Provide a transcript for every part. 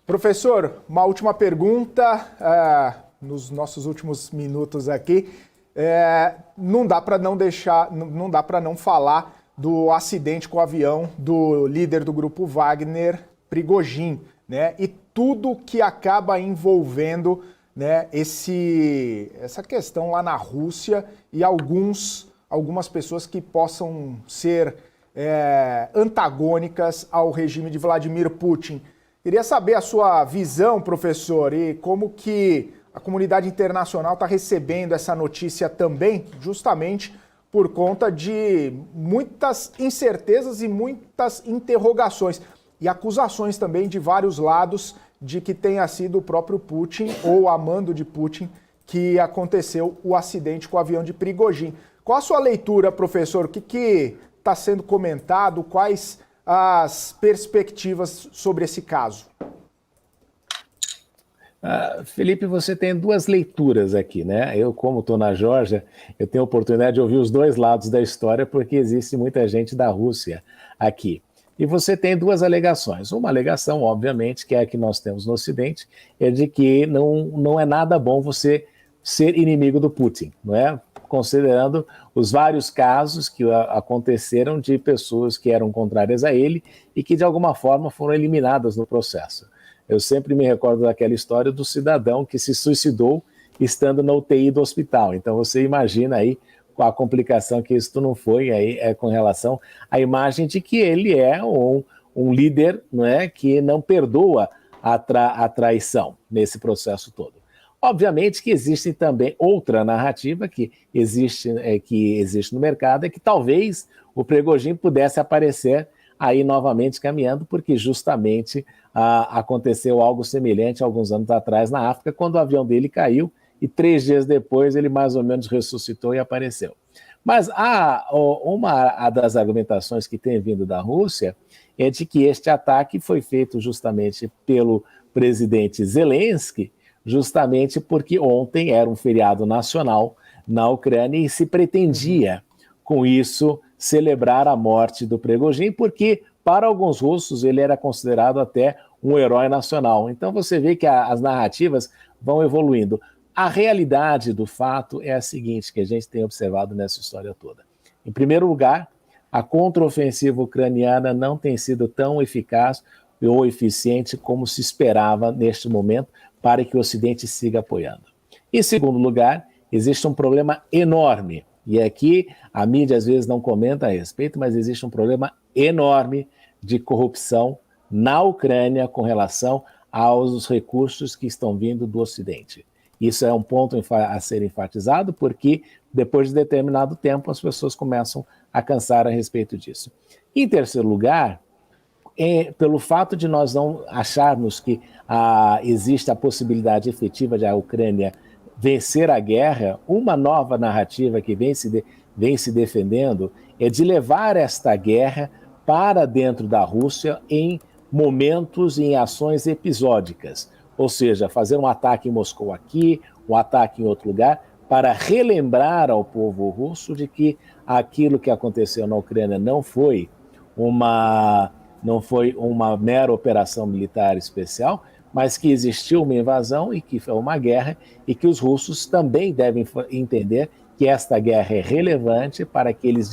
Professor, uma última pergunta, nos nossos últimos minutos aqui. Não dá para não falar do acidente com o avião do líder do grupo Wagner, Prigozhin, né? E tudo que acaba envolvendo, né, essa questão lá na Rússia e algumas pessoas que possam ser antagônicas ao regime de Vladimir Putin. Queria saber a sua visão, professor, e como que a comunidade internacional está recebendo essa notícia também, justamente por conta de muitas incertezas e muitas interrogações e acusações também de vários lados de que tenha sido o próprio Putin ou a mando de Putin que aconteceu o acidente com o avião de Prigozhin. Qual a sua leitura, professor? O que está sendo comentado? Quais as perspectivas sobre esse caso? Felipe, você tem duas leituras aqui, né? Eu, como estou na Geórgia, eu tenho a oportunidade de ouvir os dois lados da história, porque existe muita gente da Rússia aqui. E você tem duas alegações. Uma alegação, obviamente, que é a que nós temos no Ocidente, é de que não é nada bom você ser inimigo do Putin, não é? Considerando os vários casos que aconteceram de pessoas que eram contrárias a ele e que, de alguma forma, foram eliminadas no processo. Eu sempre me recordo daquela história do cidadão que se suicidou estando na UTI do hospital. Então, você imagina aí a complicação que isso não foi aí, com relação à imagem de que ele é um líder, não é, que não perdoa a traição nesse processo todo. Obviamente que existe também outra narrativa que existe no mercado, é que talvez o Prigozhin pudesse aparecer aí novamente caminhando, porque justamente aconteceu algo semelhante alguns anos atrás na África, quando o avião dele caiu e 3 dias depois ele mais ou menos ressuscitou e apareceu. Mas uma das argumentações que tem vindo da Rússia é de que este ataque foi feito justamente pelo presidente Zelensky, justamente porque ontem era um feriado nacional na Ucrânia e se pretendia, com isso, celebrar a morte do Prigozhin, porque para alguns russos ele era considerado até um herói nacional. Então você vê que as narrativas vão evoluindo. A realidade do fato é a seguinte, que a gente tem observado nessa história toda. Em primeiro lugar, a contraofensiva ucraniana não tem sido tão eficaz ou eficiente como se esperava neste momento para que o Ocidente siga apoiando. Em segundo lugar, existe um problema enorme, e aqui a mídia às vezes não comenta a respeito, mas existe um problema enorme de corrupção na Ucrânia com relação aos recursos que estão vindo do Ocidente. Isso é um ponto a ser enfatizado, porque depois de determinado tempo as pessoas começam a cansar a respeito disso. Em terceiro lugar, pelo fato de nós não acharmos que existe a possibilidade efetiva de a Ucrânia vencer a guerra, uma nova narrativa que vem se defendendo é de levar esta guerra para dentro da Rússia em momentos e em ações episódicas, ou seja, fazer um ataque em Moscou aqui, um ataque em outro lugar, para relembrar ao povo russo de que aquilo que aconteceu na Ucrânia não foi uma mera operação militar especial, mas que existiu uma invasão e que foi uma guerra, e que os russos também devem entender que esta guerra é relevante para que eles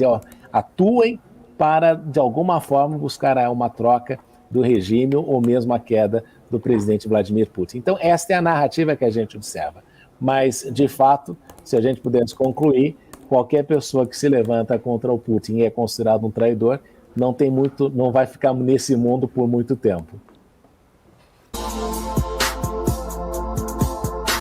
atuem para, de alguma forma, buscar uma troca do regime ou mesmo a queda do presidente Vladimir Putin. Então, esta é a narrativa que a gente observa. Mas, de fato, se a gente pudesse concluir, qualquer pessoa que se levanta contra o Putin e é considerado um traidor, não vai ficar nesse mundo por muito tempo.